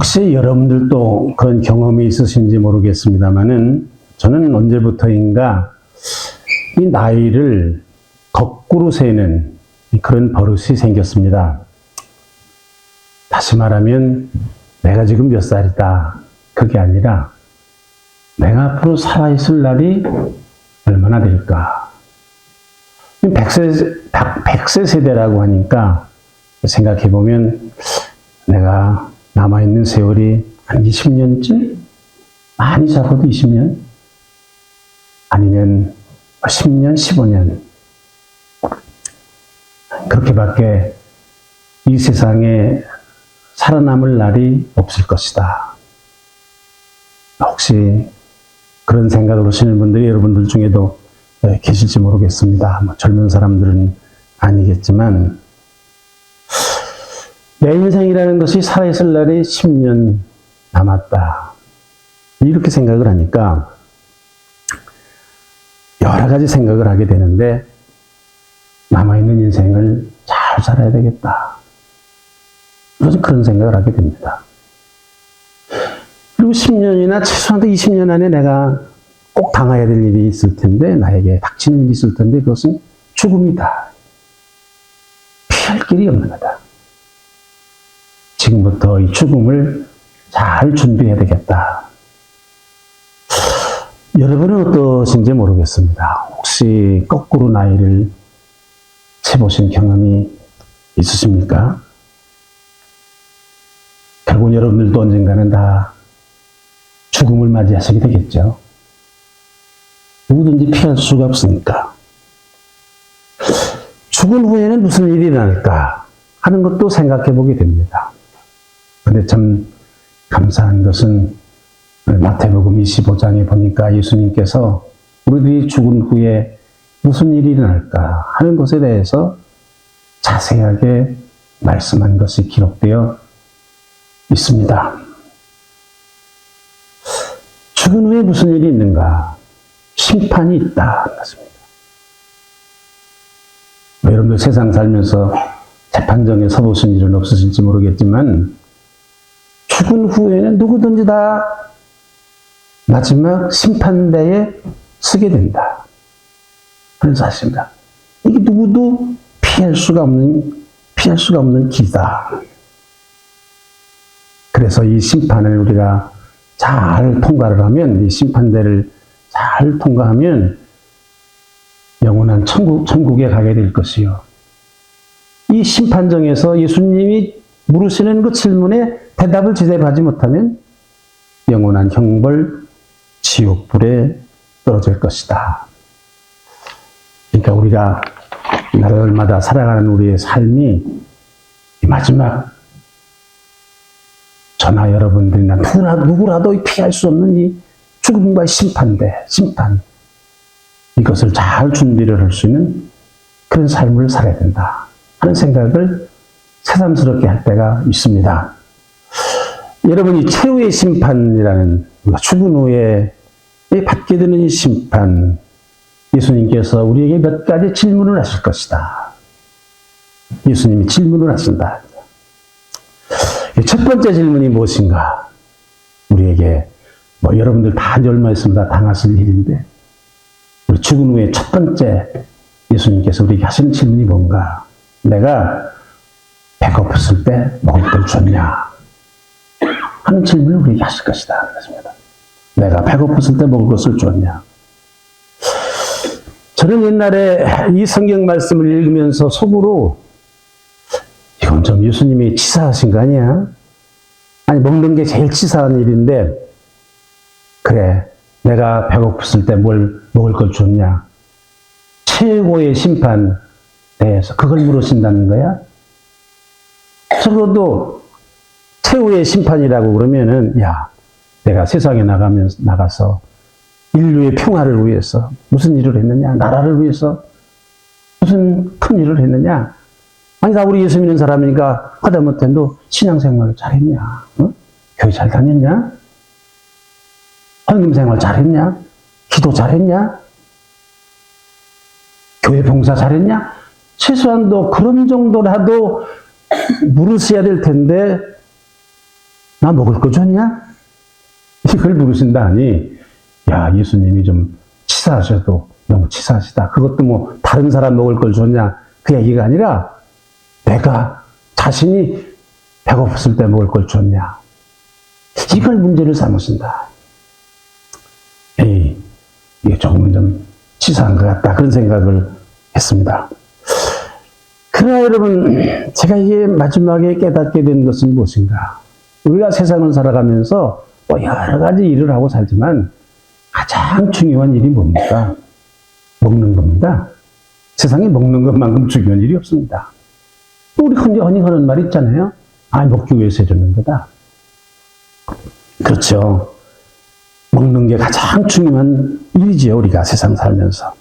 혹시 여러분들도 그런 경험이 있으신지 모르겠습니다만은 저는 언제부터인가 이 나이를 거꾸로 세는 그런 버릇이 생겼습니다. 다시 말하면 내가 지금 몇 살이다. 그게 아니라 내가 앞으로 살아있을 날이 얼마나 될까. 100세 세대라고 하니까 생각해보면 내가 남아있는 세월이 한 20년쯤? 많이 잡아도 20년? 아니면 10년, 15년. 그렇게밖에 이 세상에 살아남을 날이 없을 것이다. 혹시 그런 생각을 하시는 분들이 여러분들 중에도 계실지 모르겠습니다. 젊은 사람들은 아니겠지만 내 인생이라는 것이 살아있을 날이 10년 남았다. 이렇게 생각을 하니까 여러 가지 생각을 하게 되는데 남아있는 인생을 잘 살아야 되겠다. 그런 생각을 하게 됩니다. 그리고 10년이나 최소한 20년 안에 내가 꼭 당해야 될 일이 있을 텐데, 나에게 닥치는 일이 있을 텐데, 그것은 죽음이다. 피할 길이 없는 거다. 지금부터 이 죽음을 잘 준비해야 되겠다. 여러분은 어떠신지 모르겠습니다. 혹시 거꾸로 나이를 세보신 경험이 있으십니까? 결국 여러분들도 언젠가는 다 죽음을 맞이하시게 되겠죠. 누구든지 피할 수가 없으니까. 죽은 후에는 무슨 일이 일어날까 하는 것도 생각해 보게 됩니다. 그런데 참 감사한 것은 마태복음 25장에 보니까 예수님께서 우리들이 죽은 후에 무슨 일이 일어날까 하는 것에 대해서 자세하게 말씀한 것이 기록되어 있습니다. 죽은 후에 무슨 일이 있는가? 심판이 있다. 그렇습니다. 여러분들 세상 살면서 재판정에 서보신 일은 없으실지 모르겠지만 죽은 후에는 누구든지 다 마지막 심판대에 서게 된다. 그런 사실입니다. 이게 누구도 피할 수가 없는 길이다. 그래서 이 심판을 우리가 잘 통과를 하면, 이 심판대를 잘 통과하면 영원한 천국에 가게 될 것이요. 이 심판정에서 예수님이 물으시는 그 질문에 대답을 대답하지 못하면 영원한 형벌, 지옥불에 떨어질 것이다. 그러니까 우리가 날마다 살아가는 우리의 삶이 마지막 저나 여러분들이나 누구라도 피할 수 없는 이 죽음과의 심판. 이것을 잘 준비를 할 수 있는 그런 삶을 살아야 된다 하는 생각을 새삼스럽게 할 때가 있습니다. 여러분이 최후의 심판이라는, 죽은 후에 받게 되는 이 심판, 예수님께서 우리에게 몇 가지 질문을 하실 것이다. 예수님이 질문을 하신다. 첫 번째 질문이 무엇인가? 우리에게, 여러분들 다 얼마 있으면 다 당하실 일인데, 우리 죽은 후에 첫 번째 예수님께서 우리에게 하시는 질문이 뭔가? 내가 배고팠을 때 먹을 걸 줬냐? 하는 질문을 우리에게 하실 것이다. 그렇습니다. 내가 배고팠을 때 먹을 것을 줬냐? 저는 옛날에 이 성경 말씀을 읽으면서 속으로 이건 좀 예수님이 치사하신 거 아니야? 아니, 먹는 게 제일 치사한 일인데, 그래, 내가 배고팠을 때 뭘 먹을 걸 줬냐? 최고의 심판대에서 그걸 물으신다는 거야? 적어도 최후의 심판이라고 그러면은, 야, 내가 세상에 나가서 인류의 평화를 위해서 무슨 일을 했느냐? 나라를 위해서 무슨 큰 일을 했느냐? 아니, 나 우리 예수 믿는 사람이니까 하다못해 너 신앙생활 잘했냐? 어? 교회 잘 다녔냐? 헌금생활 잘했냐? 기도 잘했냐? 교회 봉사 잘했냐? 최소한 너 그런 정도라도 물으셔야 될 텐데 나 먹을 거 줬냐? 이걸 물으신다니, 야, 예수님이 좀 치사하셔도 너무 치사하시다. 그것도 뭐 다른 사람 먹을 걸 줬냐? 그 얘기가 아니라 내가 자신이 배고팠을 때 먹을 걸 줬냐? 이걸 문제를 삼으신다. 에이, 이게 조금은 좀 치사한 것 같다. 그런 생각을 했습니다. 그러나 여러분, 제가 이게 마지막에 깨닫게 된 것은 무엇인가? 우리가 세상을 살아가면서 여러 가지 일을 하고 살지만 가장 중요한 일이 뭡니까? 먹는 겁니다. 세상에 먹는 것만큼 중요한 일이 없습니다. 우리 흔히 하는 말 있잖아요. 먹기 위해서 이러는 거다. 그렇죠. 먹는 게 가장 중요한 일이지요, 우리가 세상 살면서.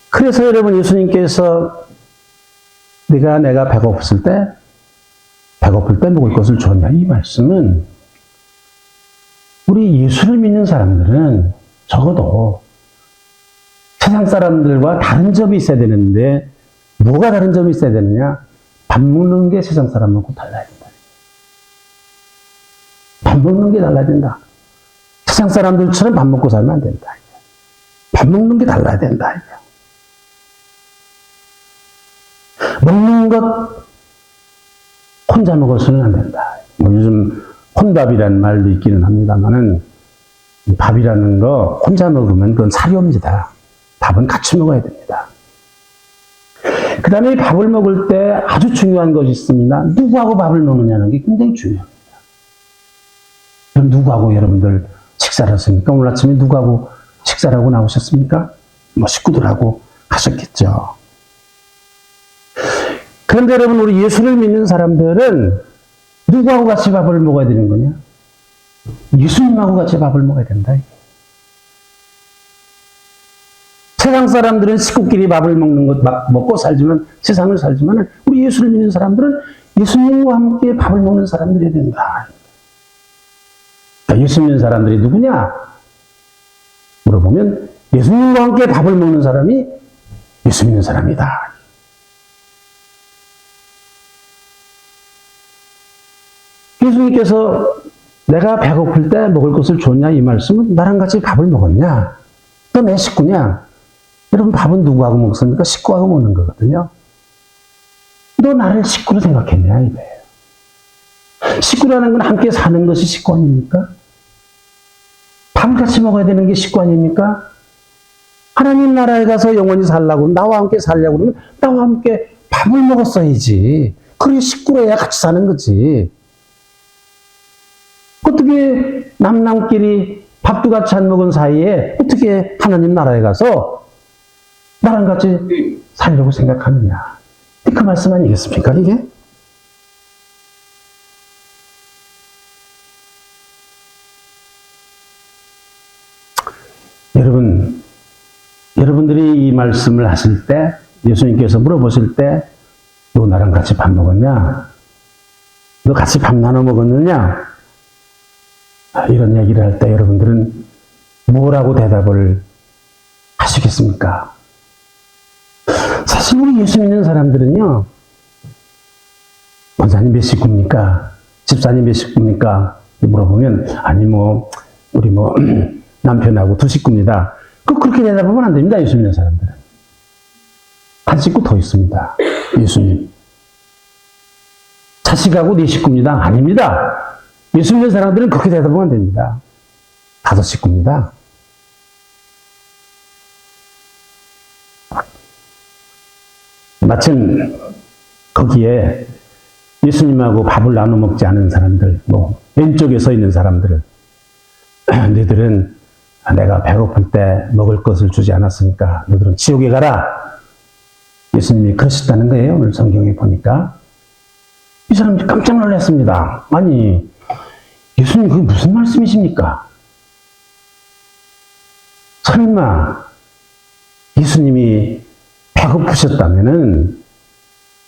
그래서 여러분, 예수님께서 내가 배고플 때 먹을 것을 줬냐, 이 말씀은 우리 예수를 믿는 사람들은 적어도 세상 사람들과 다른 점이 있어야 되는데, 뭐가 다른 점이 있어야 되느냐? 밥 먹는 게 세상 사람하고 달라야 된다. 밥 먹는 게 달라야 된다. 세상 사람들처럼 밥 먹고 살면 안 된다. 밥 먹는 게 달라야 된다. 먹는 것 혼자 먹어서는 안 된다. 요즘 혼밥이라는 말도 있기는 합니다만은, 밥이라는 거 혼자 먹으면 그건 사료입니다. 밥은 같이 먹어야 됩니다. 그 다음에 밥을 먹을 때 아주 중요한 것이 있습니다. 누구하고 밥을 먹느냐는 게 굉장히 중요합니다. 그럼 누구하고 여러분들 식사를 했습니까? 오늘 아침에 누구하고 식사를 하고 나오셨습니까? 식구들하고 하셨겠죠. 그런데 여러분, 우리 예수를 믿는 사람들은 누구하고 같이 밥을 먹어야 되는 거냐? 예수님하고 같이 밥을 먹어야 된다. 세상 사람들은 식구끼리 밥을 먹고 살지만, 세상을 살지만, 우리 예수를 믿는 사람들은 예수님과 함께 밥을 먹는 사람들이 된다. 예수 믿는 사람들이 누구냐? 물어보면, 예수님과 함께 밥을 먹는 사람이 예수 믿는 사람이다. 예수님께서 내가 배고플 때 먹을 것을 줬냐? 이 말씀은 나랑 같이 밥을 먹었냐? 너 내 식구냐? 여러분, 밥은 누구하고 먹습니까? 식구하고 먹는 거거든요. 너 나를 식구로 생각했냐? 이거예요. 식구라는 건 함께 사는 것이 식구 아닙니까? 밥을 같이 먹어야 되는 게 식구 아닙니까? 하나님 나라에 가서 영원히 살라고, 나와 함께 살려고 그러면 나와 함께 밥을 먹었어야지. 그게 식구로 해야 같이 사는 거지. 어떻게 남남끼리 밥도 같이 안 먹은 사이에 어떻게 하나님 나라에 가서 나랑 같이 살려고 생각하느냐. 그 말씀 아니겠습니까, 이게? 여러분들이 이 말씀을 하실 때, 예수님께서 물어보실 때, 너 나랑 같이 밥 먹었냐? 너 같이 밥 나눠 먹었느냐? 이런 얘기를 할 때 여러분들은 뭐라고 대답을 하시겠습니까? 사실 우리 예수 믿는 사람들은요, 원사님 몇 식구입니까? 집사님 몇 식구입니까? 물어보면, 아니 우리 남편하고 2식구입니다. 그렇게 대답하면 안 됩니다, 예수 믿는 사람들은. 한 식구 더 있습니다, 예수님. 자식하고 4식구입니다. 아닙니다. 예수 믿는 사람들은 그렇게 대답하면 안 됩니다. 5식구입니다. 마침 거기에 예수님하고 밥을 나눠 먹지 않은 사람들, 왼쪽에 서 있는 사람들을, 너희들은 내가 배고플 때 먹을 것을 주지 않았으니까 너희들은 지옥에 가라. 예수님이 그러셨다는 거예요, 오늘 성경에 보니까. 이 사람들이 깜짝 놀랐습니다. 아니, 예수님 그게 무슨 말씀이십니까? 설마 예수님이 배고프셨다면은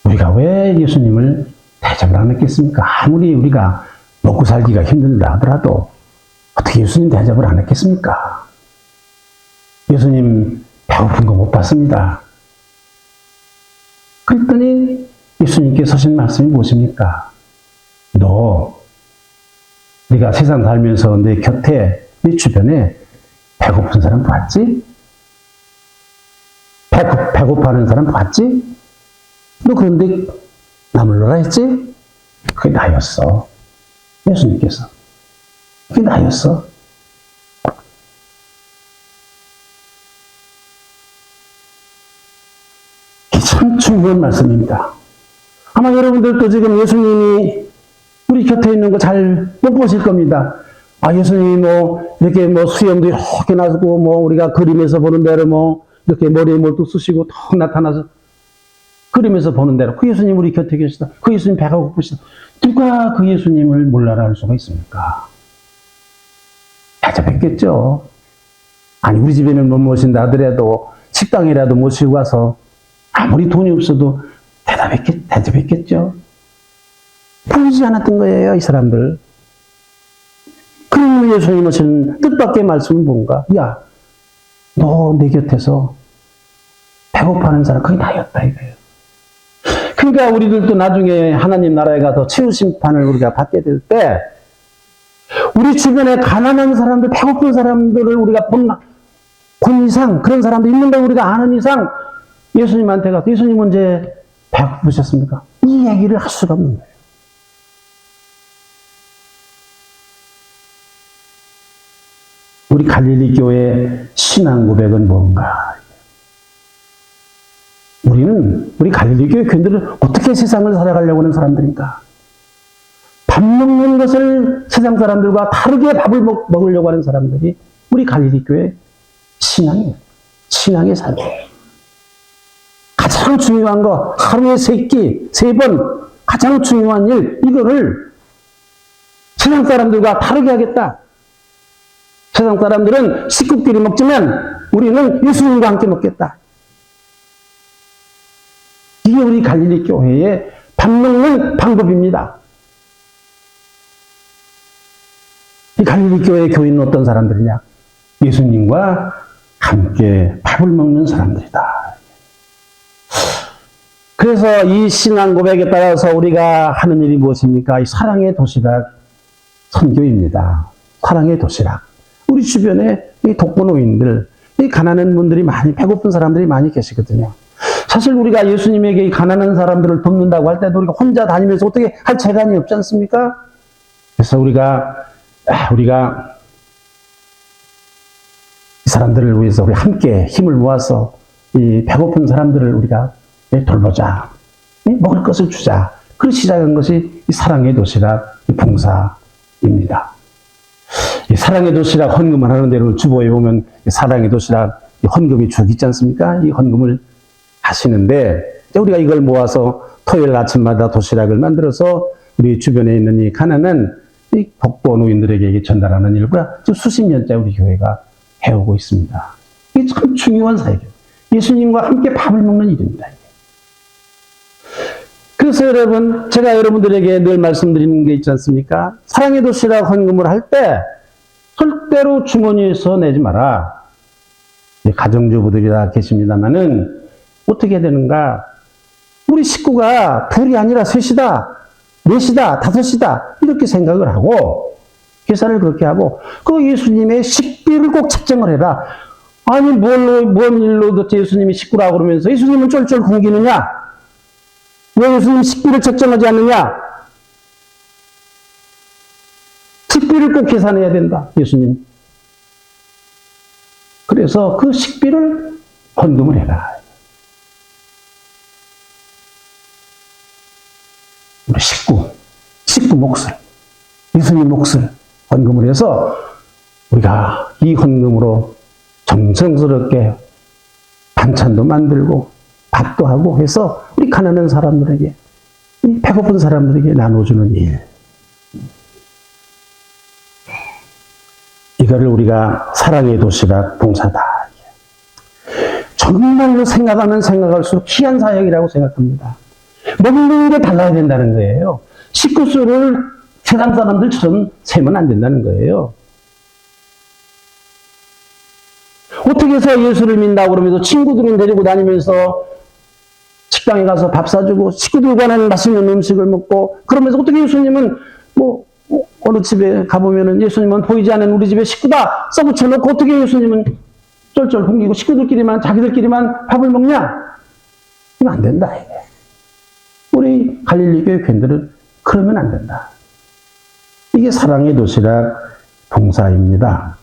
우리가 왜 예수님을 대접을 안 했겠습니까? 아무리 우리가 먹고 살기가 힘들다 하더라도 어떻게 예수님 대접을 안 했겠습니까? 예수님 배고픈 거 못 봤습니다. 그랬더니 예수님께 서신 말씀이 무엇입니까? 네가 세상 살면서 내 곁에, 내 주변에 배고픈 사람 봤지? 배고파하는 사람 봤지? 너 그런데 나물러라 했지? 그게 나였어. 예수님께서. 그게 나였어. 이게 참 중요한 말씀입니다. 아마 여러분들도 지금 예수님이 우리 곁에 있는 거 잘 못 보실 겁니다. 아, 예수님이 이렇게 수염도 이렇게 나고, 우리가 그림에서 보는 대로 이렇게 머리에 뭘또 쓰시고 턱 나타나서 그림에서 보는 대로 그 예수님 우리 곁에 계시다. 그 예수님 배가 고프시다. 누가 그 예수님을 몰라라 할 수가 있습니까? 대접했겠죠. 아니, 우리 집에는 못 모신다 하더라도 식당이라도 모시고 가서 아무리 돈이 없어도 대접했겠죠. 보이지 않았던 거예요, 이 사람들. 그럼 예수님 하시는 뜻밖의 말씀은 뭔가? 야, 너 내 곁에서 배고파하는 사람, 그게 나였다, 이거예요. 그러니까 우리들도 나중에 하나님 나라에 가서 치유심판을 우리가 받게 될 때, 우리 주변에 가난한 사람들, 배고픈 사람들을 우리가 본 이상, 그런 사람도 있는다고 우리가 아는 이상, 예수님한테 가서, 예수님 언제 배고프셨습니까? 이 얘기를 할 수가 없는 거예요. 우리 갈릴리 교회 신앙 고백은 뭔가? 우리 갈릴리 교회 교인들은 어떻게 세상을 살아가려고 하는 사람들인가? 밥 먹는 것을 세상 사람들과 다르게 밥을 먹으려고 하는 사람들이 우리 갈릴리 교회 신앙이에요. 신앙의 삶이에요. 가장 중요한 거, 하루에 3끼, 3번, 가장 중요한 일, 이거를 세상 사람들과 다르게 하겠다. 세상 사람들은 식구끼리 먹지만 우리는 예수님과 함께 먹겠다. 이게 우리 갈릴리 교회의 밥 먹는 방법입니다. 이 갈릴리 교회의 교인은 어떤 사람들이냐? 예수님과 함께 밥을 먹는 사람들이다. 그래서 이 신앙 고백에 따라서 우리가 하는 일이 무엇입니까? 이 사랑의 도시락 선교입니다. 사랑의 도시락. 우리 주변에 이 독거노인들, 이 가난한 분들이 배고픈 사람들이 많이 계시거든요. 사실 우리가 예수님에게 이 가난한 사람들을 돕는다고 할 때도 우리가 혼자 다니면서 어떻게 할 재간이 없지 않습니까? 그래서 우리가 이 사람들을 위해서 우리 함께 힘을 모아서 이 배고픈 사람들을 우리가 돌보자. 먹을 것을 주자. 그렇게 시작한 것이 이 사랑의 도시락 봉사입니다. 이 사랑의 도시락 헌금을 하는 대로 주보에 보면 사랑의 도시락 헌금이 쭉 있지 않습니까? 이 헌금을 하시는데 우리가 이걸 모아서 토요일 아침마다 도시락을 만들어서 우리 주변에 있는 이 가난한 이 독거노인들에게 전달하는 일과 지금 수십 년째 우리 교회가 해오고 있습니다. 이게 참 중요한 사역이에요. 예수님과 함께 밥을 먹는 일입니다. 그래서 여러분, 제가 여러분들에게 늘 말씀드리는 게 있지 않습니까? 사랑의 도시락 헌금을 할 때 절대로 주머니에서 내지 마라. 가정주부들이 다 계십니다만은 어떻게 되는가? 우리 식구가 둘이 아니라 셋이다, 넷이다, 다섯이다 이렇게 생각을 하고 계산을 그렇게 하고 그 예수님의 식비를 꼭 책정을 해라. 아니 뭔 일로 도대체 예수님이 식구라고 그러면서 예수님은 쫄쫄 굶기느냐? 왜 예수님 식비를 책정하지 않느냐? 식비를 꼭 계산해야 된다, 예수님. 그래서 그 식비를 헌금을 해라. 우리 식구 몫을, 예수님 몫을 헌금을 해서 우리가 이 헌금으로 정성스럽게 반찬도 만들고 밥도 하고 해서 우리 가난한 사람들에게, 이 배고픈 사람들에게 나눠주는 일. 이거를 우리가 사랑의 도시락 봉사다. 정말로 생각하면 생각할수록 귀한 사역이라고 생각합니다. 먹는 게 달라야 된다는 거예요. 식구 수를 세상 사람들처럼 세면 안 된다는 거예요. 어떻게 해서 예수를 믿는다고 그러면서 친구들은 데리고 다니면서 식당에 가서 밥 사주고 식구들과는 맛있는 음식을 먹고 그러면서 어떻게 예수님은 뭐 어느 집에 가보면은 예수님은 보이지 않는 우리 집의 식구다 써붙여놓고 어떻게 예수님은 쫄쫄 굶기고 식구들끼리만 자기들끼리만 밥을 먹냐? 이거 안 된다 이게. 우리 갈릴리 교회 교인들은 그러면 안 된다. 이게 사랑의 도시락 봉사입니다.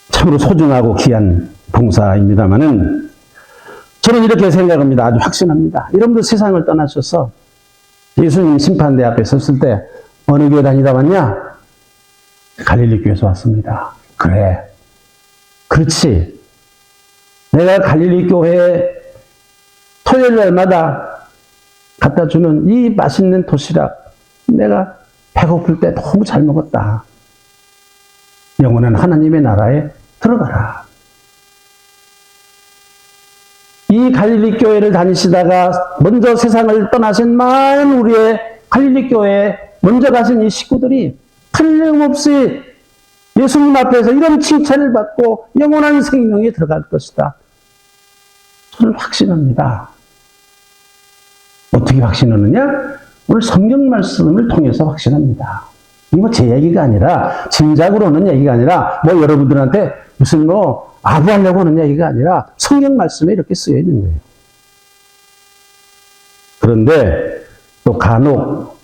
참으로 소중하고 귀한 봉사입니다만은 저는 이렇게 생각합니다. 아주 확신합니다. 여러분들 세상을 떠나셔서 예수님 심판대 앞에 섰을 때 어느 교회 다니다 왔냐? 갈릴리 교회에서 왔습니다. 그래. 그렇지. 내가 갈릴리 교회에 토요일 날마다 갖다 주는 이 맛있는 도시락 내가 배고플 때 너무 잘 먹었다. 영원한 하나님의 나라에 들어가라. 이 갈릴리 교회를 다니시다가 먼저 세상을 떠나신 많은 우리의 갈릴리 교회에 먼저 가신 이 식구들이 틀림없이 예수님 앞에서 이런 칭찬을 받고 영원한 생명에 들어갈 것이다. 저는 확신합니다. 어떻게 확신하느냐? 오늘 성경 말씀을 통해서 확신합니다. 이거 제 얘기가 아니라, 짐작으로 하는 얘기가 아니라, 뭐 여러분들한테 무슨 뭐 아부하려고 하는 얘기가 아니라 성경 말씀에 이렇게 쓰여 있는 거예요. 그런데 또 간혹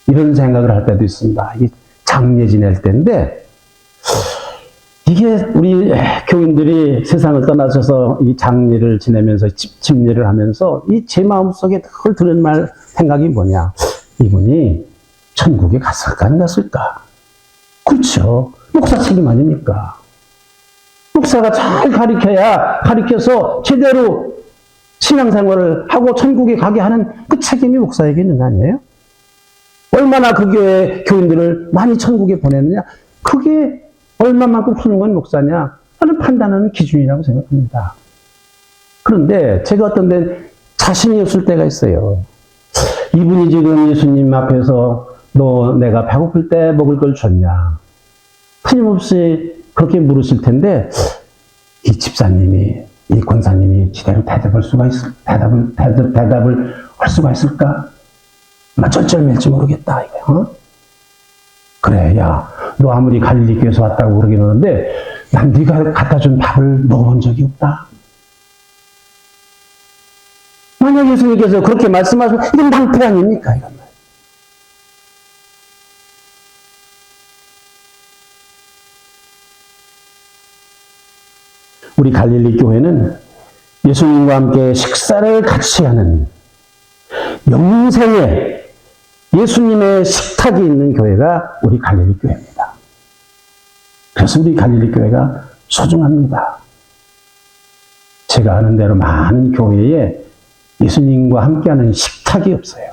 이런 생각을 할 때도 있습니다. 이 장례 지낼 때인데, 이게 우리 교인들이 세상을 떠나셔서 이 장례를 지내면서 집례를 하면서 이 제 마음속에 늘 드는 생각이 뭐냐. 이분이 천국에 갔을까 안 갔을까? 그렇죠. 목사 책임 아닙니까? 목사가 잘 가르쳐서 제대로 신앙생활을 하고 천국에 가게 하는 그 책임이 목사에게 있는 거 아니에요? 얼마나 그 교회 교인들을 많이 천국에 보내느냐? 그게 얼마만큼 훌륭한 목사냐? 하는 판단하는 기준이라고 생각합니다. 그런데 제가 어떤 데는 자신이 없을 때가 있어요. 이분이 지금 예수님 앞에서 너 내가 배고플 때 먹을 걸 줬냐? 틀림없이 그렇게 물으실 텐데 이 집사님이, 이 권사님이 제대로 대답을 할 수가 있을까? 쩔쩔맬지 모르겠다. 이거. 어? 그래, 야, 너 아무리 갈릴리 교회에서 왔다고 그러긴 하는데 난 네가 갖다 준 밥을 먹어본 적이 없다. 만약 예수님께서 그렇게 말씀하시면 이건 낭패 아닙니까? 이건. 우리 갈릴리 교회는 예수님과 함께 식사를 같이 하는 영생의 예수님의 식탁이 있는 교회가 우리 갈릴리 교회입니다. 그래서 우리 갈릴리 교회가 소중합니다. 제가 아는 대로 많은 교회에 예수님과 함께하는 식탁이 없어요.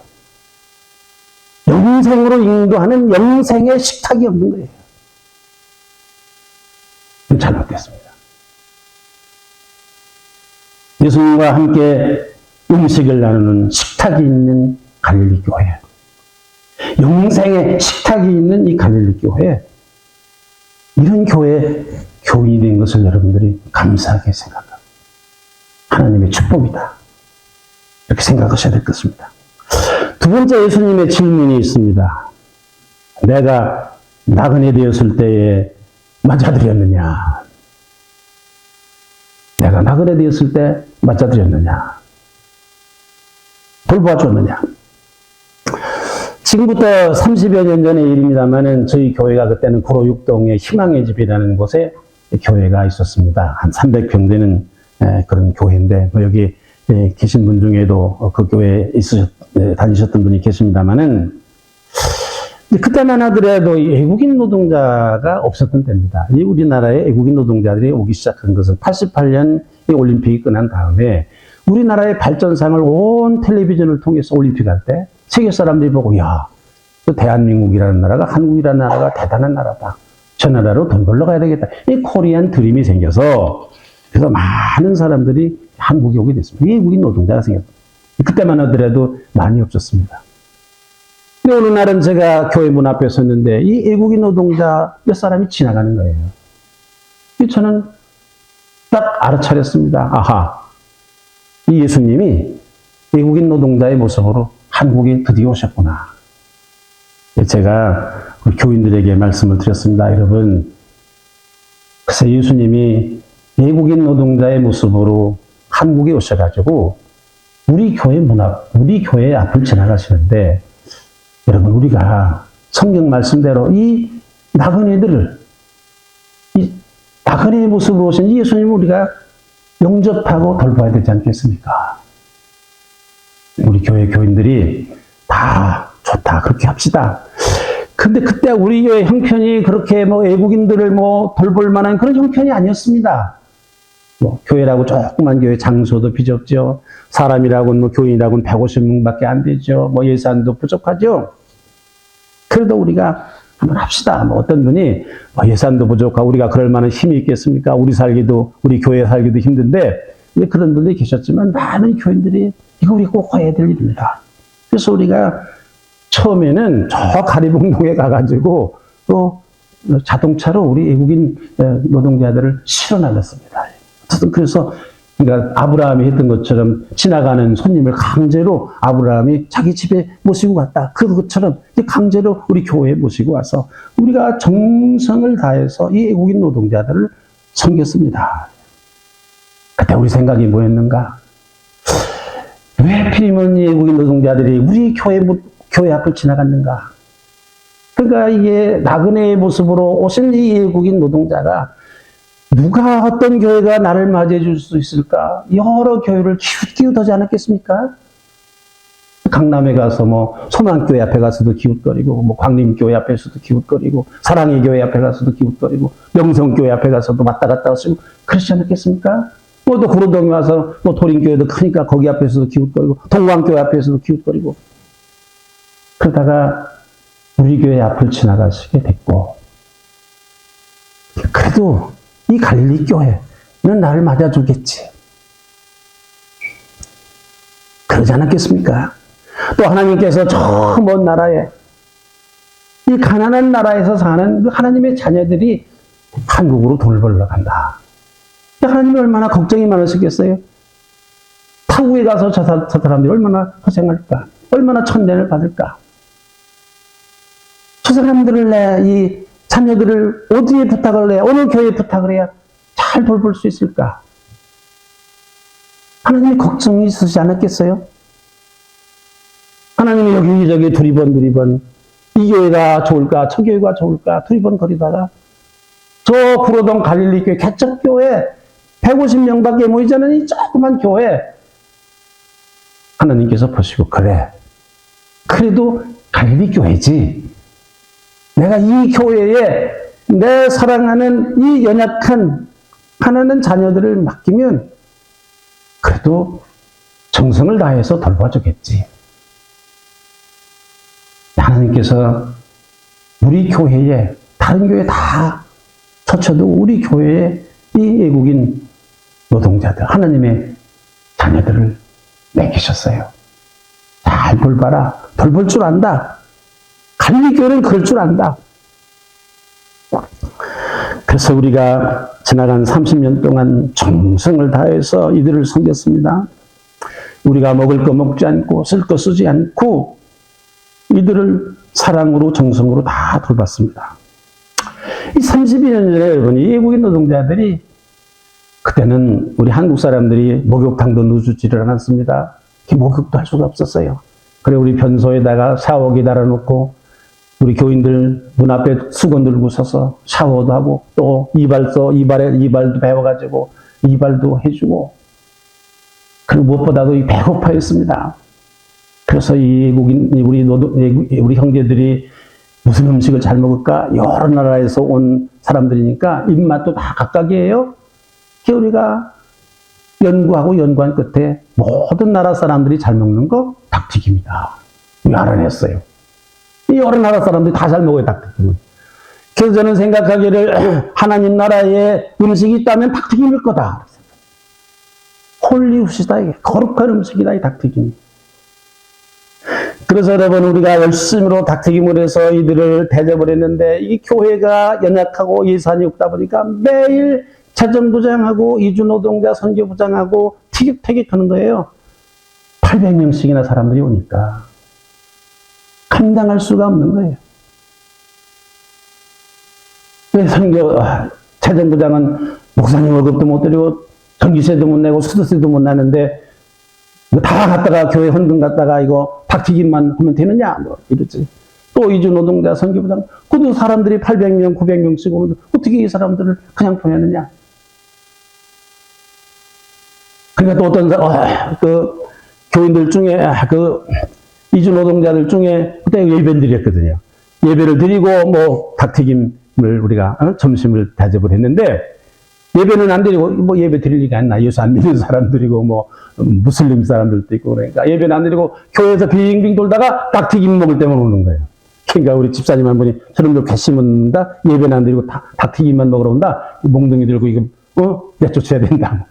영생으로 인도하는 영생의 식탁이 없는 거예요. 잘못됐습니다. 예수님과 함께 음식을 나누는 식탁이 있는 갈릴리 교회, 영생의 식탁이 있는 이 갈릴리 교회, 이런 교회 교인이 된 것을 여러분들이 감사하게 생각합니다. 하나님의 축복이다. 이렇게 생각하셔야 될 것입니다. 두 번째 예수님의 질문이 있습니다. 내가 나그네 되었을 때에 맞아들였느냐? 내가 나그네 되었을 때 맞아들였느냐? 돌봐줬느냐? 지금부터 30여 년 전의 일입니다만은 저희 교회가 그때는 구로 6동의 희망의 집이라는 곳에 교회가 있었습니다. 한 300평 되는 그런 교회인데, 여기 계신 분 중에도 그 교회에 다니셨던 분이 계십니다만은, 그때만 하더라도 외국인 노동자가 없었던 때입니다. 이 우리나라에 외국인 노동자들이 오기 시작한 것은 88년 올림픽이 끝난 다음에 우리나라의 발전상을 온 텔레비전을 통해서 올림픽 할 때 세계 사람들이 보고, 야, 또 대한민국이라는 나라가, 한국이라는 나라가 대단한 나라다. 저 나라로 돈 벌러 가야 되겠다. 이 코리안 드림이 생겨서, 그래서 많은 사람들이 한국에 오게 됐습니다. 외국인 노동자가 생겼습니다. 그때만 하더라도 많이 없었습니다. 근데 어느 날은 제가 교회 문 앞에 섰는데 이 외국인 노동자 몇 사람이 지나가는 거예요. 저는 딱 알아차렸습니다. 아하, 이 예수님이 외국인 노동자의 모습으로 한국에 드디어 오셨구나. 제가 교인들에게 말씀을 드렸습니다. 여러분, 글쎄 예수님이 외국인 노동자의 모습으로 한국에 오셔가지고 우리 교회 우리 교회 앞을 지나가시는데, 여러분, 우리가 성경 말씀대로 이 나그네들을, 이 나그네의 모습으로 오신 이 예수님을 우리가 영접하고 돌봐야 되지 않겠습니까? 우리 교회 교인들이 다 좋다, 그렇게 합시다. 근데 그때 우리 교회 형편이 그렇게 외국인들을 돌볼 만한 그런 형편이 아니었습니다. 교회라고 조그만 교회 장소도 비좁죠. 사람이라고는 교인이라고는 150명밖에 안 되죠. 예산도 부족하죠. 그래도 우리가 한번 합시다. 어떤 분이 예산도 부족하고 우리가 그럴 만한 힘이 있겠습니까? 우리 교회 살기도 힘든데, 그런 분들이 계셨지만 많은 교인들이 이거 우리 꼭 해야 될 일입니다. 그래서 우리가 처음에는 저 가리봉동에 가가지고 또 자동차로 우리 외국인 노동자들을 실어 날렸습니다. 그래서 그러니까 아브라함이 했던 것처럼 지나가는 손님을 강제로 아브라함이 자기 집에 모시고 갔다. 그것처럼 강제로 우리 교회에 모시고 와서 우리가 정성을 다해서 이 외국인 노동자들을 섬겼습니다. 그때 우리 생각이 뭐였는가? 왜 하필이면 이 외국인 노동자들이 우리 교회 앞을 지나갔는가? 그러니까 이게 나그네의 모습으로 오신 이 외국인 노동자가 누가 어떤 교회가 나를 맞이해 줄 수 있을까? 여러 교회를 기웃기웃하지 않았겠습니까? 강남에 가서 소망교회 앞에 가서도 기웃거리고, 광림교회 앞에서도 기웃거리고, 사랑의 교회 앞에 가서도 기웃거리고, 명성교회 앞에 가서도 왔다 갔다 하시고, 그러지 않았겠습니까? 또 구로동에 와서 도림교회도 크니까 거기 앞에서도 기웃거리고, 동광교회 앞에서도 기웃거리고. 그러다가 우리 교회 앞을 지나가시게 됐고, 그래도 이 갈릴리 교회는 나를 맞아주겠지. 그러지 않았겠습니까? 또 하나님께서 저 먼 나라에, 이 가난한 나라에서 사는 하나님의 자녀들이 한국으로 돈을 벌러 간다. 하나님이 얼마나 걱정이 많으시겠어요? 타국에 가서 저 사람들이 얼마나 고생할까? 얼마나 천대를 받을까? 저 사람들을 이 자녀들을 어디에 부탁을 해야, 어느 교회에 부탁을 해야 잘 돌볼 수 있을까? 하나님이 걱정이 있으시지 않았겠어요? 하나님이 여기저기 두리번 이 교회가 좋을까, 저 교회가 좋을까 두리번 거리다가 저 구로동 갈릴리 교회 개척교회 150명밖에 모이지 않은 이 조그만 교회, 하나님께서 보시고, 그래, 그래도 갈릴리 교회지. 내가 이 교회에 내 사랑하는 이 연약한 하나는 자녀들을 맡기면 그래도 정성을 다해서 돌봐주겠지. 하나님께서 우리 교회에, 다른 교회 다 쳐쳐도 우리 교회에 이 외국인 노동자들, 하나님의 자녀들을 맡기셨어요. 잘 돌봐라. 돌볼 줄 안다. 갈릴리 교회는 그럴 줄 안다. 그래서 우리가 지나간 30년 동안 정성을 다해서 이들을 섬겼습니다. 우리가 먹을 거 먹지 않고 쓸 거 쓰지 않고 이들을 사랑으로 정성으로 다 돌봤습니다. 이 32년 전에 여러분, 이 외국인 노동자들이, 그때는 우리 한국 사람들이 목욕탕도 누주지를 않았습니다. 목욕도 할 수가 없었어요. 그래 우리 변소에다가 샤워기 달아놓고 우리 교인들 문 앞에 수건 들고 서서 샤워도 하고, 또 이발도 배워가지고 이발도 해주고, 그리고 무엇보다도 배고파했습니다. 그래서 이 외국인, 우리 형제들이 무슨 음식을 잘 먹을까? 여러 나라에서 온 사람들이니까 입맛도 다 각각이에요. 우리가 연구한 끝에 모든 나라 사람들이 잘 먹는 거 닭튀김이다. 알아냈어요. 이 여러 나라 사람들이 다 잘 먹어요, 닭튀김은. 그래서 저는 생각하기를 하나님 나라에 음식이 있다면 닭튀김일 거다. 홀리우시다, 이게. 거룩한 음식이다, 이 닭튀김. 그래서 여러분, 우리가 열심히로 닭튀김을 해서 이들을 대접을 했는데, 이 교회가 연약하고 예산이 없다 보니까 매일 재정부장하고 이주노동자 선교부장하고 티격태격하는 거예요. 800명씩이나 사람들이 오니까 감당할 수가 없는 거예요. 재정부장은 목사님 월급도 못 드리고 전기세도 못 내고 수도세도 못 내는데 이거 다 갖다가 교회 헌금 갖다가 이거 닭튀김만 하면 되느냐 뭐 이러지. 또 이주노동자 선교부장 그것도 사람들이 800명 900명씩 오는데 어떻게 이 사람들을 그냥 보내느냐. 그러니까 또 어떤 그 교인들 중에 그 이주노동자들 중에 그때 예배를 드렸거든요. 예배를 드리고 뭐 닭튀김을 우리가 점심을 대접을 했는데 예배는 안 드리고 뭐 예배 드릴 리가 있나. 예수 안 믿는 사람들이고 뭐 무슬림 사람들도 있고 그러니까 예배는 안 드리고 교회에서 빙빙 돌다가 닭튀김 먹을 때만 오는 거예요. 그러니까 우리 집사님 한 분이 저놈들 괘씸 온다. 예배는 안 드리고 닭튀김만 먹으러 온다. 몽둥이 들고 이거 내쫓아야 된다.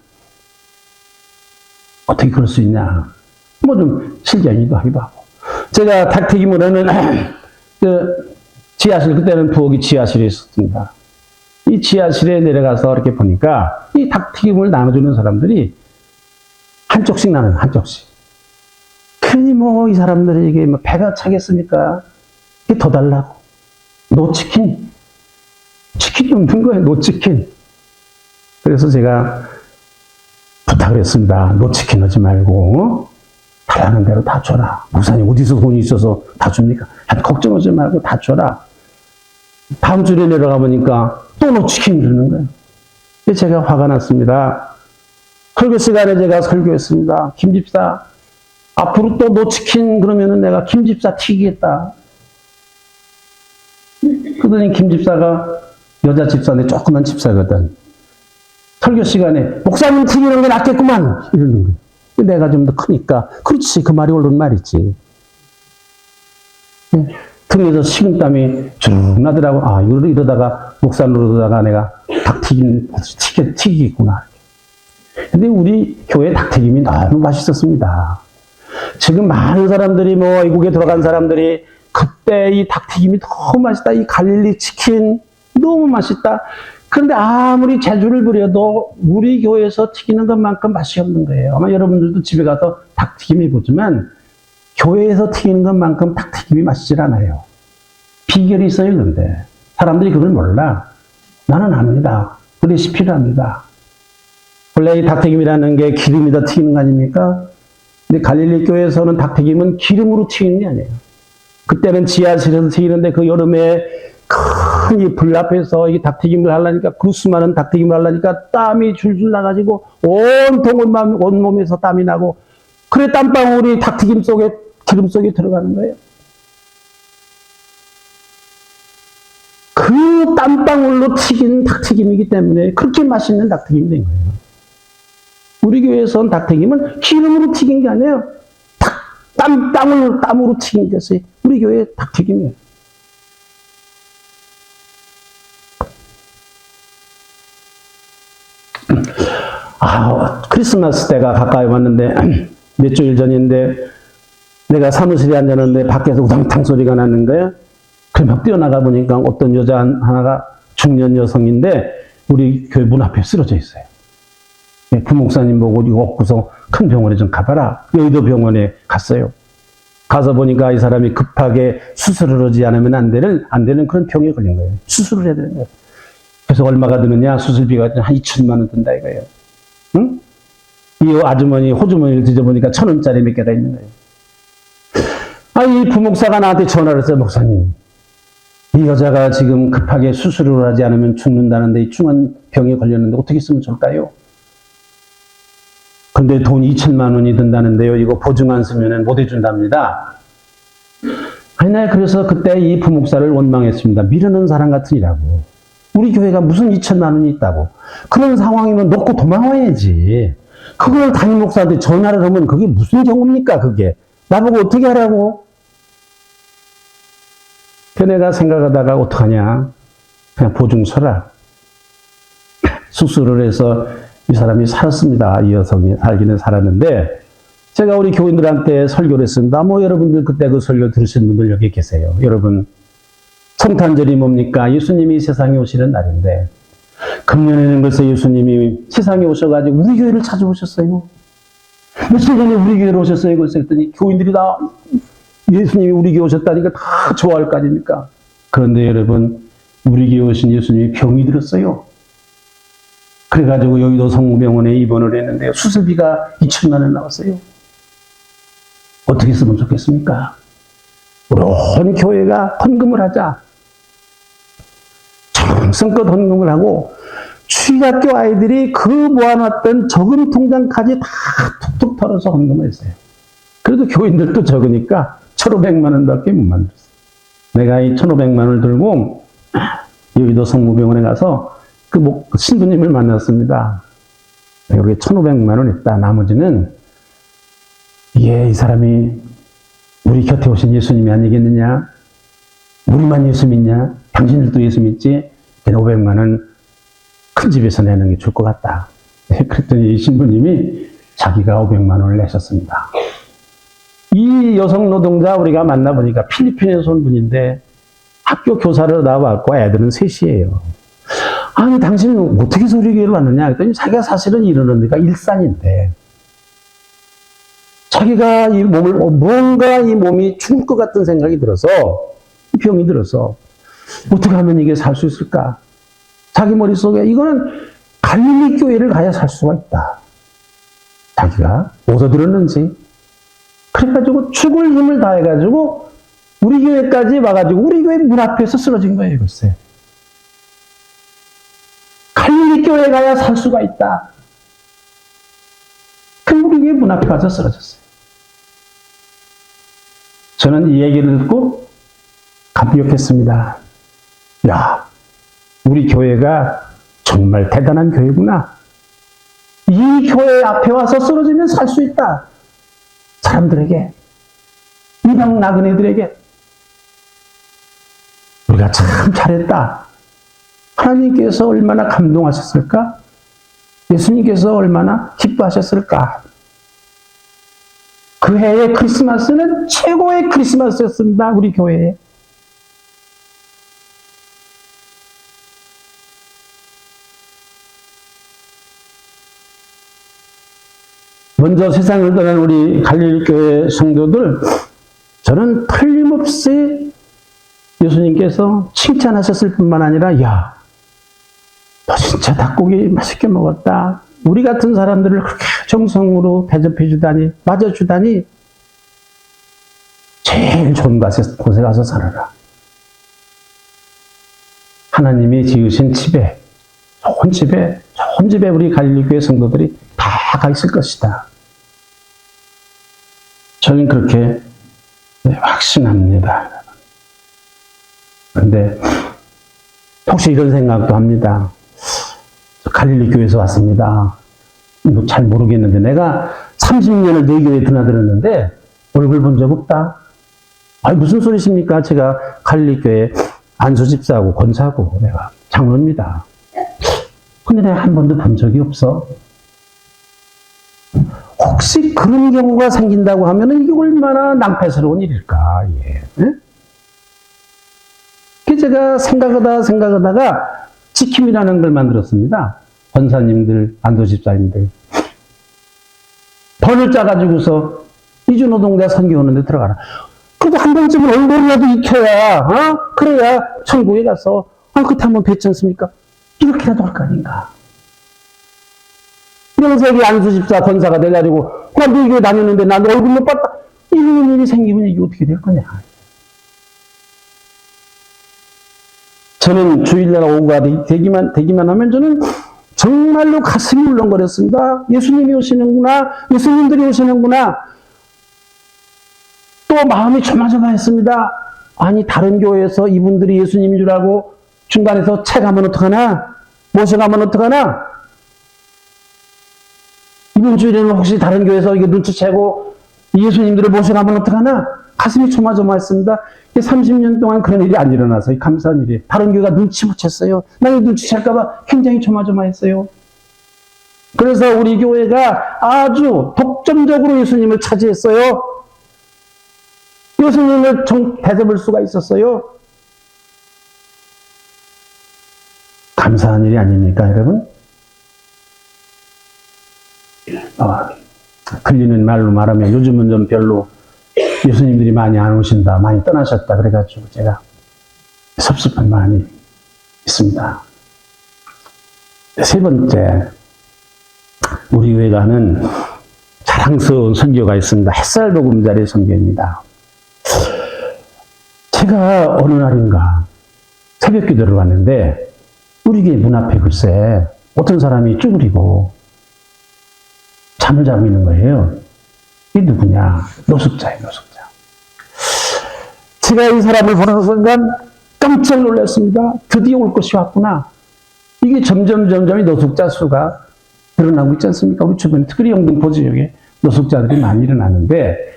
어떻게 그럴 수 있냐. 뭐 좀 실견이도 하기도 하고. 제가 닭튀김을 하는 그 지하실 그때는 부엌이 지하실에 있었습니다. 이 지하실에 내려가서 이렇게 보니까 이 닭튀김을 나눠주는 사람들이 한쪽씩 나눠요. 한쪽씩. 괜히 뭐 이 사람들이 이게 뭐 배가 차겠습니까? 이게 더 달라고. 노치킨. 치킨이 없는 거예요. 노치킨. 그래서 제가 부탁을 했습니다. 노치킨 하지 말고 달라는 대로 다 줘라. 목사님 어디서 돈이 있어서 다 줍니까? 걱정하지 말고 다 줘라. 다음 주에 내려가 보니까 또 노치킨 그러는 거예요. 제가 화가 났습니다. 설교 시간에 제가 설교했습니다. 김집사, 앞으로 또 노치킨 그러면은 내가 김집사 튀기겠다. 그러더니 김집사가 여자 집사인데 조그만 집사거든. 설교 시간에 목사님 튀기는 게 낫겠구만 이러는 거예요. 내가 좀 더 크니까 그렇지 그 말이 옳은 말이지. 등에서 식은땀이 쭉 나더라고. 이러다가 목사 노릇하다가 내가 튀기겠구나. 근데 우리 교회 닭튀김이 너무 맛있었습니다. 지금 많은 사람들이 뭐 외국에 들어간 사람들이 그때 이 닭튀김이 너무 맛있다. 이 갈릴리 치킨 너무 맛있다. 그런데 아무리 재주를 부려도 우리 교회에서 튀기는 것만큼 맛이 없는 거예요. 아마 여러분들도 집에 가서 닭튀김 해보지만 교회에서 튀기는 것만큼 닭튀김이 맛있질 않아요. 비결이 있어요. 그런데 사람들이 그걸 몰라. 나는 압니다. 그 레시피를 압니다. 원래 이 닭튀김이라는 게 기름에다 튀기는 거 아닙니까? 근데 갈릴리 교회에서는 닭튀김은 기름으로 튀기는 게 아니에요. 그때는 지하실에서 튀기는데 그 여름에 큰 이 불 앞에서 이 닭튀김을 하려니까 그 수많은 닭튀김을 하려니까 땀이 줄줄 나가지고 온통 온몸에서 땀이 나고 그래 땀방울이 닭튀김 속에 기름 속에 들어가는 거예요. 그 땀방울로 튀긴 닭튀김이기 때문에 그렇게 맛있는 닭튀김이 된 거예요. 우리 교회에서는 닭튀김은 기름으로 튀긴 게 아니에요. 땀으로 튀긴 것이 우리 교회의 닭튀김이에요. 크리스마스 때가 가까이 왔는데 몇 주일 전인데 내가 사무실에 앉았는데 밖에서 우당탕 소리가 나는 거예요. 그럼 뛰어나가 보니까 어떤 여자 하나가 중년 여성인데 우리 교회 문 앞에 쓰러져 있어요. 부목사님 보고 이거 없고서 큰 병원에 좀 가봐라. 여의도 병원에 갔어요. 가서 보니까 이 사람이 급하게 수술을 하지 않으면 안 되는 그런 병에 걸린 거예요. 수술을 해야 되는 거예요. 그래서 얼마가 드느냐? 수술비가 한 2천만 원 든다 이거예요. 응? 이 아주머니 호주머니를 뒤져보니까 1,000원짜리 몇 개가 있는 거예요. 이 부목사가 나한테 전화를 했어요. 목사님, 이 여자가 지금 급하게 수술을 하지 않으면 죽는다는데 이 중한 병에 걸렸는데 어떻게 쓰면 좋을까요? 근데 돈 2천만 원이 든다는데요. 이거 보증 안 쓰면 못 해준답니다. 네, 그래서 그때 이 부목사를 원망했습니다. 미루는 사람 같으니라고. 우리 교회가 무슨 2천만 원이 있다고. 그런 상황이면 놓고 도망와야지. 그걸 담임 목사한테 전화를 하면 그게 무슨 경우입니까, 그게. 나보고 어떻게 하라고? 그 내가 생각하다가 어떡하냐. 그냥 보증 서라. 수술을 해서 이 사람이 살았습니다. 이 여성이 살기는 살았는데, 제가 우리 교인들한테 설교를 했습니다. 뭐 여러분들 그때 그 설교 들으신 분들 여기 계세요. 여러분, 성탄절이 뭡니까? 예수님이 세상에 오시는 날인데, 금년에는 글쎄 예수님이 세상에 오셔가지고 우리 교회를 찾아오셨어요. 며칠 전에 우리 교회로 오셨어요. 그래서 했더니 교인들이 다 예수님이 우리 교회 오셨다니까 다 좋아할 거 아닙니까? 그런데 여러분, 우리 교회 오신 예수님이 병이 들었어요. 그래가지고 여의도 성모병원에 입원을 했는데요. 수술비가 2천만 원 나왔어요. 어떻게 쓰면 좋겠습니까? 우리 온 교회가 헌금을 하자. 정성껏 헌금을 하고 취학교 아이들이 그 모아놨던 저금 통장까지 다 툭툭 털어서 헌금을 했어요. 그래도 교인들도 적으니까 1,500만 원밖에 못 만들었어요. 내가 이 1,500만 원을 들고 여의도 성모병원에 가서 그 신부님을 만났습니다. 여기 1,500만 원 있다. 나머지는 이 사람이 우리 곁에 오신 예수님이 아니겠느냐? 우리만 예수 믿냐? 당신들도 예수 믿지? 500만 원 큰 집에서 내는 게 좋을 것 같다. 그랬더니 이 신부님이 자기가 500만 원을 내셨습니다. 이 여성 노동자 우리가 만나보니까 필리핀에서 온 분인데 학교 교사를 나왔고 애들은 셋이에요. 아니 당신은 어떻게 해서 우리 교회를 왔느냐 했더니 자기가 사실은 이러는 데가 일산인데 자기가 이 몸을 뭔가 이 몸이 죽을 것 같은 생각이 들어서 병이 들어서 어떻게 하면 이게 살 수 있을까? 자기 머릿속에 이거는 갈릴리 교회를 가야 살 수가 있다. 자기가 어디서 들었는지 그래가지고 죽을 힘을 다해가지고 우리 교회까지 와가지고 우리 교회 문 앞에서 쓰러진 거예요. 글쎄. 갈릴리 교회 가야 살 수가 있다. 그럼 우리 교회 문 앞에 가서 쓰러졌어요. 저는 이 얘기를 듣고 감격했습니다. 야, 우리 교회가 정말 대단한 교회구나. 이 교회 앞에 와서 쓰러지면 살 수 있다. 사람들에게, 이방 나그네들에게 우리가 참 잘했다. 하나님께서 얼마나 감동하셨을까? 예수님께서 얼마나 기뻐하셨을까? 그 해의 크리스마스는 최고의 크리스마스였습니다. 우리 교회에. 먼저 세상을 떠난 우리 갈릴리 교회 성도들, 저는 틀림없이 예수님께서 칭찬하셨을 뿐만 아니라, 야, 너 진짜 닭고기 맛있게 먹었다. 우리 같은 사람들을 그렇게 정성으로 대접해 주다니, 맞아주다니, 제일 좋은 곳에 가서 살아라. 하나님이 지으신 집에, 좋은 집에 우리 갈릴리 교회 성도들이 다 가 있을 것이다. 저는 그렇게 확신합니다. 그런데 혹시 이런 생각도 합니다. 갈릴리 교회에서 왔습니다. 잘 모르겠는데 내가 30년을 내 교회에 드나들었는데 얼굴 본 적 없다. 아니 무슨 소리십니까? 제가 갈릴리 교회 안수집사하고 권사하고 내가 장로입니다. 근데 내가 한 번도 본 적이 없어. 혹시 그런 경우가 생긴다고 하면 이게 얼마나 낭패스러운 일일까? 예. 그 제가 생각하다가 지킴이라는 걸 만들었습니다. 권사님들, 안도집사님들. 번을 짜가지고서 이주노동자 선교하는데 들어가라. 그래도 한 번쯤은 얼굴이라도 익혀야, 그래야 천국에 가서, 그때 한번 뵙지 않습니까? 이렇게라도 할 거 아닌가. 명색이 안수집사 권사가 돼가지고, 나 너희 교회 다녔는데 난 얼굴 못 봤다. 이런 일이 생기면 이게 어떻게 될 거냐. 저는 주일날 오후가 되기만 하면 저는 정말로 가슴이 울렁거렸습니다. 예수님이 오시는구나. 예수님들이 오시는구나. 또 마음이 조마조마했습니다. 아니 다른 교회에서 이분들이 예수님인 줄 알고 중간에서 채가면 어떡하나? 모셔가면 어떡하나? 이번 주일에는 혹시 다른 교회에서 이게 눈치채고 예수님들을 모셔가면 어떡하나? 가슴이 조마조마했습니다. 30년 동안 그런 일이 안 일어나서 감사한 일이. 다른 교회가 눈치 못 챘어요. 나는 눈치챌까봐 굉장히 조마조마했어요. 그래서 우리 교회가 아주 독점적으로 예수님을 차지했어요. 예수님을 대접할 수가 있었어요. 감사한 일이 아닙니까, 여러분? 들리는 말로 말하면 요즘은 좀 별로 예수님들이 많이 안 오신다, 많이 떠나셨다, 그래가지고 제가 섭섭한 마음이 있습니다. 세 번째, 우리 교회가 하는 자랑스러운 선교가 있습니다. 햇살 보금자리 선교입니다. 제가 어느 날인가 새벽 기도를 왔는데 우리 교회 문 앞에 글쎄 어떤 사람이 쭈그리고 잠을 자고 있는 거예요. 이게 누구냐? 노숙자예요, 노숙자. 제가 이 사람을 보는 순간 깜짝 놀랐습니다. 드디어 올 것이 왔구나. 이게 점점 이 노숙자 수가 늘어나고 있지 않습니까? 우리 주변에 특히 영등포 지역에 노숙자들이 많이 일어나는데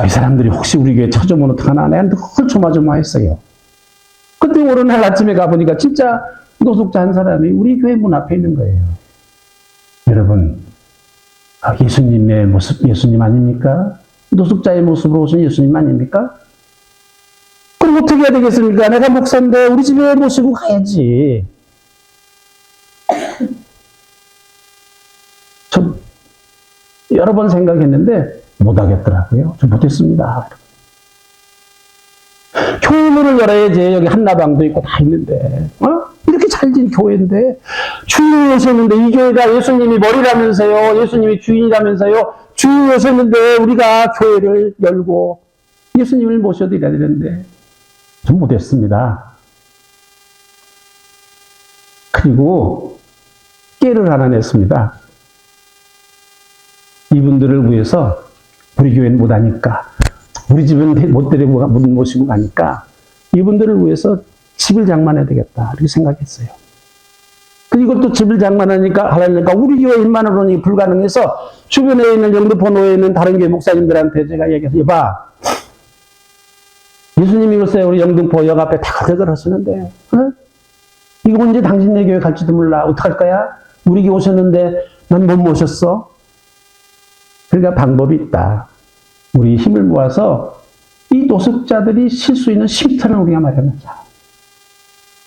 이 사람들이 혹시 우리 교회 찾아오면 어떡하나 내가 늘 조마조마했어요. 그때 어느 날 아침에 가보니까 진짜 노숙자 한 사람이 우리 교회 문 앞에 있는 거예요. 여러분, 예수님의 모습, 예수님 아닙니까? 노숙자의 모습으로 오신 예수님 아닙니까? 그럼 어떻게 해야 되겠습니까? 내가 목사인데 우리 집에 모시고 가야지. 저 여러 번 생각했는데 못하겠더라고요. 저 못했습니다. 교회 문을 열어야지. 여기 한나방도 있고 다 있는데 이렇게 잘진 교회인데 주인이 오셨는데 이 교회가 예수님이 머리라면서요. 예수님이 주인이라면서요. 주인이 오셨는데 우리가 교회를 열고 예수님을 모셔드려야 되는데 좀 못했습니다. 그리고 깨를 하나 냈습니다. 이분들을 위해서 우리 교회는 못하니까 우리 집은 못 데리고 못 모시고 가니까 이분들을 위해서 집을 장만해야 되겠다 이렇게 생각했어요. 그리고 또 집을 장만하니까 하려니까 우리 교회 1만원이 불가능해서 주변에 있는 영등포 노예에 있는 다른 교회 목사님들한테 제가 얘기해서 봐 예수님이 글쎄 우리 영등포 역 앞에 다 가득을 하시는데 이거 언제 당신네 교회 갈지도 몰라. 어떡할 거야? 우리 교회 오셨는데 난 못 모셨어? 그러니까 방법이 있다. 우리 힘을 모아서 이 노숙자들이 쉴 수 있는 쉼터를 우리가 마련하자.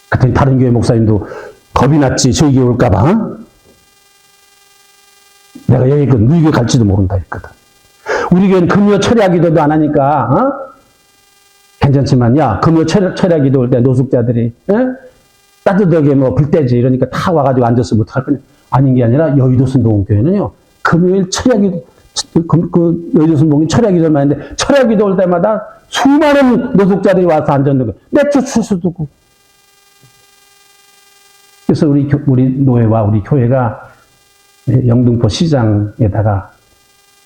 그때 다른 교회 목사님도 겁이 났지. 저기 올까봐. 내가 여기 우리 교회 갈지도 모른다 했거든. 우리 교회는 금요 철야 기도도 안 하니까 괜찮지만 야 금요 철야 기도 올 때 노숙자들이 따뜻하게 뭐 불때지 이러니까 다 와가지고 앉았으면 어떡할 거냐. 아닌 게 아니라 여의도 순복음교회는요. 금요일 철야 기도 그 여의도 순복음이 철야 기도를 하는데 철야 기도 올 때마다 수많은 노숙자들이 와서 앉았는 거예요. 맥주 출 수도 없고. 그래서 우리 노예와 우리 교회가 영등포 시장에다가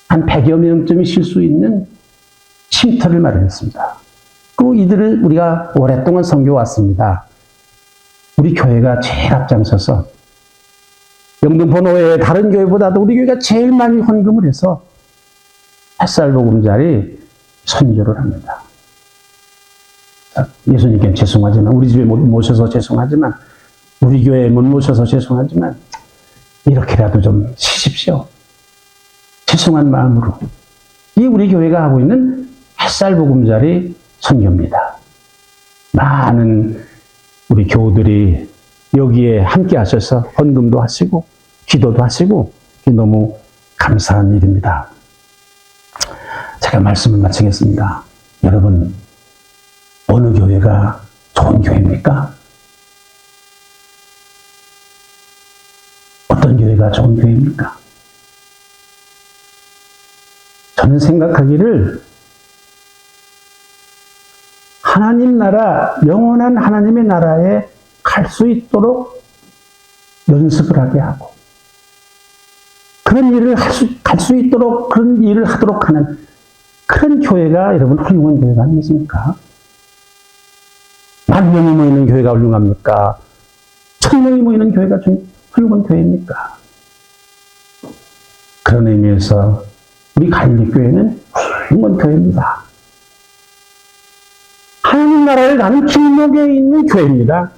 한 100여 명쯤이 쉴 수 있는 쉼터를 마련했습니다. 그리고 이들을 우리가 오랫동안 섬겨왔습니다. 우리 교회가 제일 앞장서서 영등포 노예의 다른 교회보다도 우리 교회가 제일 많이 헌금을 해서 햇살 보금자리 선교를 합니다. 예수님께 죄송하지만 우리 집에 못 모셔서 죄송하지만 우리 교회에 못 모셔서 죄송하지만 이렇게라도 좀 쉬십시오. 죄송한 마음으로. 이게 우리 교회가 하고 있는 햇살 보금자리 선교입니다. 많은 우리 교우들이 여기에 함께 하셔서 헌금도 하시고 기도도 하시고 너무 감사한 일입니다. 제가 말씀을 마치겠습니다. 여러분 어느 교회가 좋은 교회입니까? 어떤 교회가 좋은 교회입니까? 저는 생각하기를 하나님 나라, 영원한 하나님의 나라에 갈 수 있도록 연습을 하게 하고 그런 일을 갈 수 있도록 그런 일을 하도록 하는 그런 교회가 여러분 훌륭한 교회가 아니겠습니까? 10,000명이 모이는 교회가 훌륭합니까? 1,000명이 모이는 교회가 좀 훌륭한 교회입니까? 그런 의미에서 우리 갈릴교회는 훌륭한 교회입니다. 하나님 나라를 가는 길목에 있는 교회입니다.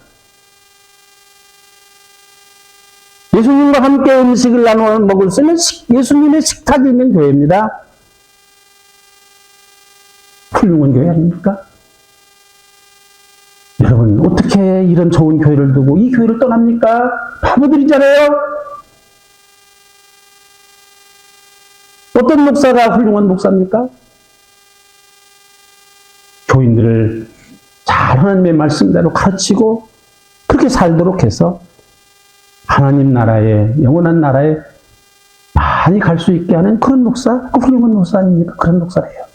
예수님과 함께 음식을 나누어 먹을 수 있는 예수님의 식탁이 있는 교회입니다. 훌륭한 교회 아닙니까? 여러분 어떻게 어떻게 이런 좋은 교회를 두고 이 교회를 떠납니까? 바보들이잖아요. 어떤 목사가 훌륭한 목사입니까? 교인들을 잘 하나님의 말씀대로 가르치고 그렇게 살도록 해서 하나님 나라에, 영원한 나라에 많이 갈 수 있게 하는 그런 목사, 그 훌륭한 목사 아닙니까? 그런 목사래요.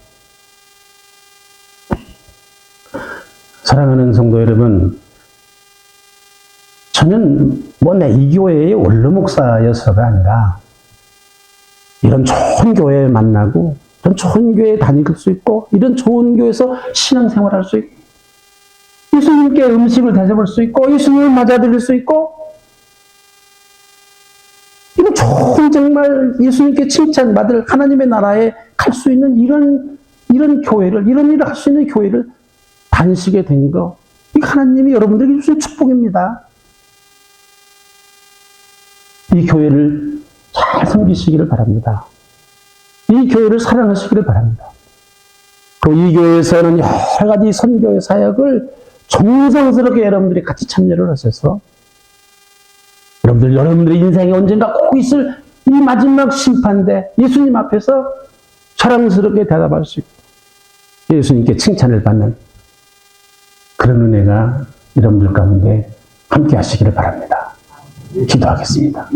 사랑하는 성도 여러분, 저는 내 이 교회의 원로 목사여서가 아니라 이런 좋은 교회에 만나고 이런 좋은 교회에 다닐 수 있고 이런 좋은 교회에서 신앙생활할 수 있고 예수님께 음식을 대접할 수 있고 예수님을 맞아들일 수 있고 이런 좋은 정말 예수님께 칭찬받을 하나님의 나라에 갈 수 있는 이런 교회를 이런 일을 할 수 있는 교회를 다니시게 된 거 이거 하나님이 여러분들에게 주신 축복입니다. 이 교회를 잘 섬기시기를 바랍니다. 이 교회를 사랑하시기를 바랍니다. 또 이 교회에서는 여러 가지 선교의 사역을 정성스럽게 여러분들이 같이 참여를 하셔서 여러분들의 인생에 언젠가 꼭 있을 이 마지막 심판대 예수님 앞에서 자랑스럽게 대답할 수 있고 예수님께 칭찬을 받는 그런 은혜가 여러분들 가운데 함께 하시기를 바랍니다. 기도하겠습니다.